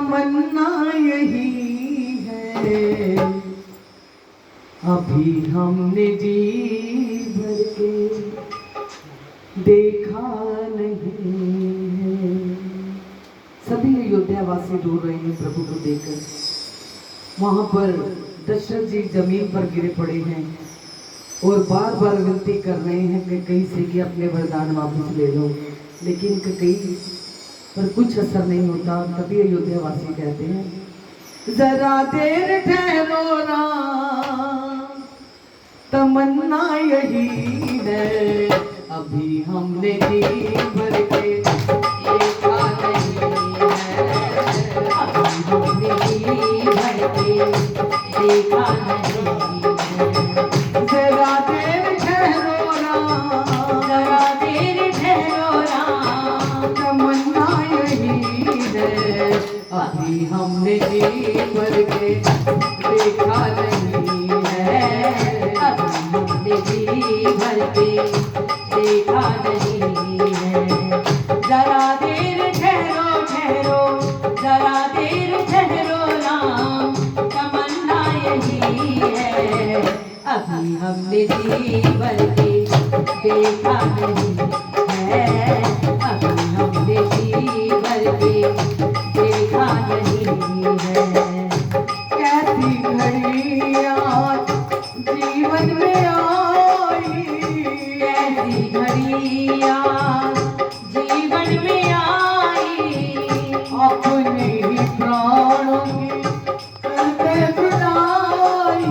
तमन्ना यही है, अभी हमने जी भर के देखा नहीं है। सभी अयोध्यावासी रो रहे हैं प्रभु को देखकर। वहां पर दशरथ जी जमीन पर गिरे पड़े हैं और बार बार विनती कर रहे हैं कैकेयी से कि अपने वरदान वापस ले लो, लेकिन कैकेयी पर कुछ असर नहीं होता। तभी अयोध्यावासी कहते हैं जरा देर ठहरो राम, तमन्ना यही है, अभी हमने जी भर के देखा नहीं है, अभी हमने जी भर के देखा नहीं है। जरा देर ठहरो राम, जरा देर ठहरो राम, तमन्ना यही है, अभी हमने जी भर के देखा नहीं है, अभी हमने जी भर के देखा नहीं है। जरा देर ठहरो ठहरो, जरा देर ठहरो राम, तमन्ना यही है, अभी हमने जी भर के देखा नहीं है, अभी हमने जी भर के देखा नहीं है। कैसी घड़ियाँ जीवन में आई, कैसी घड़ियाँ जीवन में आई, अपने ही प्राणों की करते विदाई,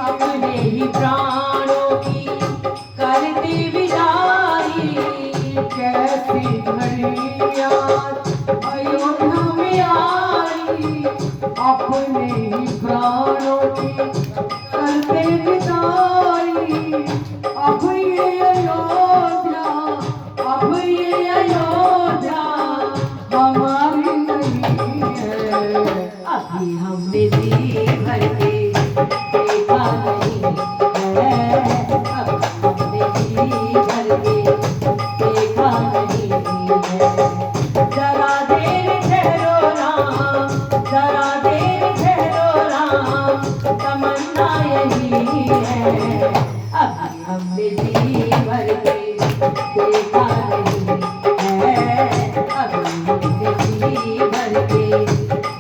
अपने ही प्राणों की करते विदाई। कैसी घड़ियाँ अयोध्या में आई, अपने ही प्राणों की करते विदाई। अब ये अयोध्या, अब ये अयोध्या हमारी नहीं है, अभी हमने जी भर के देखा नहीं है, अभी हमने जी भर के देखा नहीं है। जरा देर ठहरो राम, जरा देर ठहरो राम, तमन्ना यही है, अभी हमने जी भर के देखा नहीं है, अभी हमने जी भर के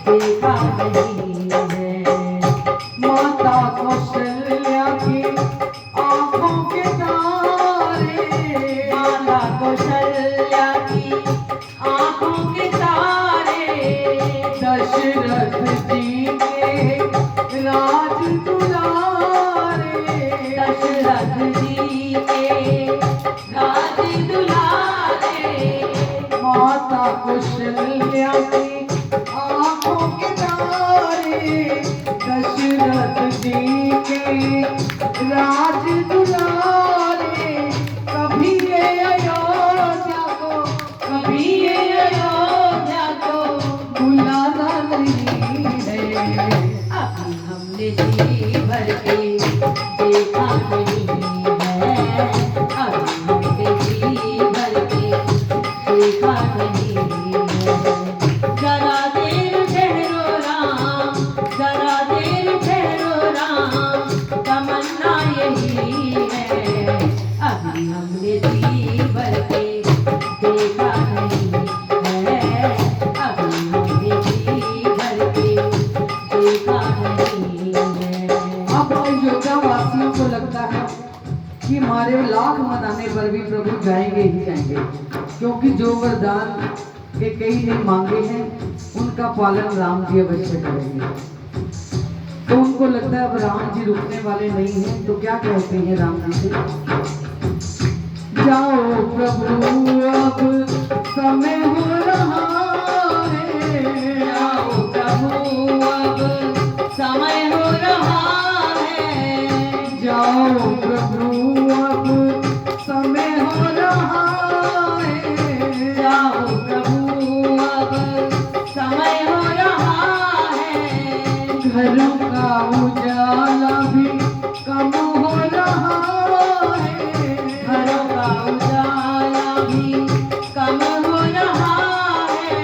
देखा नहीं है। माता कौशल्या की आंखों के तारे, माता कौशल्या की आंखों के तारे, दशरथ जी के राज दुलारे, दशरथ जी के राज दुलारे। माता कौशल्या की आंखों के तारे, दशरथ जी के राज दुलारे। कभी ये अयोध्या को, कभी ये अयोध्या को बुलाना नहीं है, अभी हमने जी भर के देखा नहीं है, अभी हमने जी भर के देखा नहीं है। जरा देर ठहरो राम, जरा देर ठहरो राम, तमन्ना यही है, अभी हमने जी भर के देखा नहीं है, अभी हमने जी भर के देखा नहीं है। अब अयोध्यावासियों को लगता है कि हमारे लाख मनाने पर भी प्रभु जाएंगे ही जाएंगे, क्योंकि जो वरदान कैकेयी ने मांगे हैं उनका पालन राम जी अवश्य करेंगे। तो उनको लगता है अब राम जी रुकने वाले नहीं हैं, तो क्या कहते हैं राम जी से, जाओ प्रभु अब समय हो रहा है, जाओ प्रभु अब समय हो रहा है, जाओ प्रभु अब समय हो रहा है, जाओ प्रभु अब समय हो रहा है। घरों का उजाला भी कम हो रहा है, घरों का उजाला भी कम हो रहा है।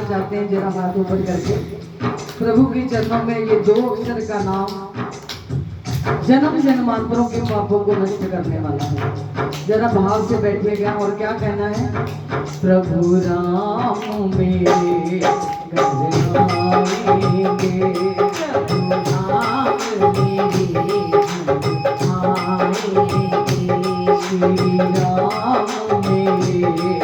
चाहते हैं जरा हाथ ऊपर करके प्रभु के चरणों में ये 2 अक्षर का नाम जन्म जन्मांतरों के पापों को नष्ट करने वाला है। जरा भाव से बैठिएगा और क्या कहना है, प्रभु राम मेरे घर आएंगे, प्रभु राम मेरे घर आएंगे, श्री राम मेरे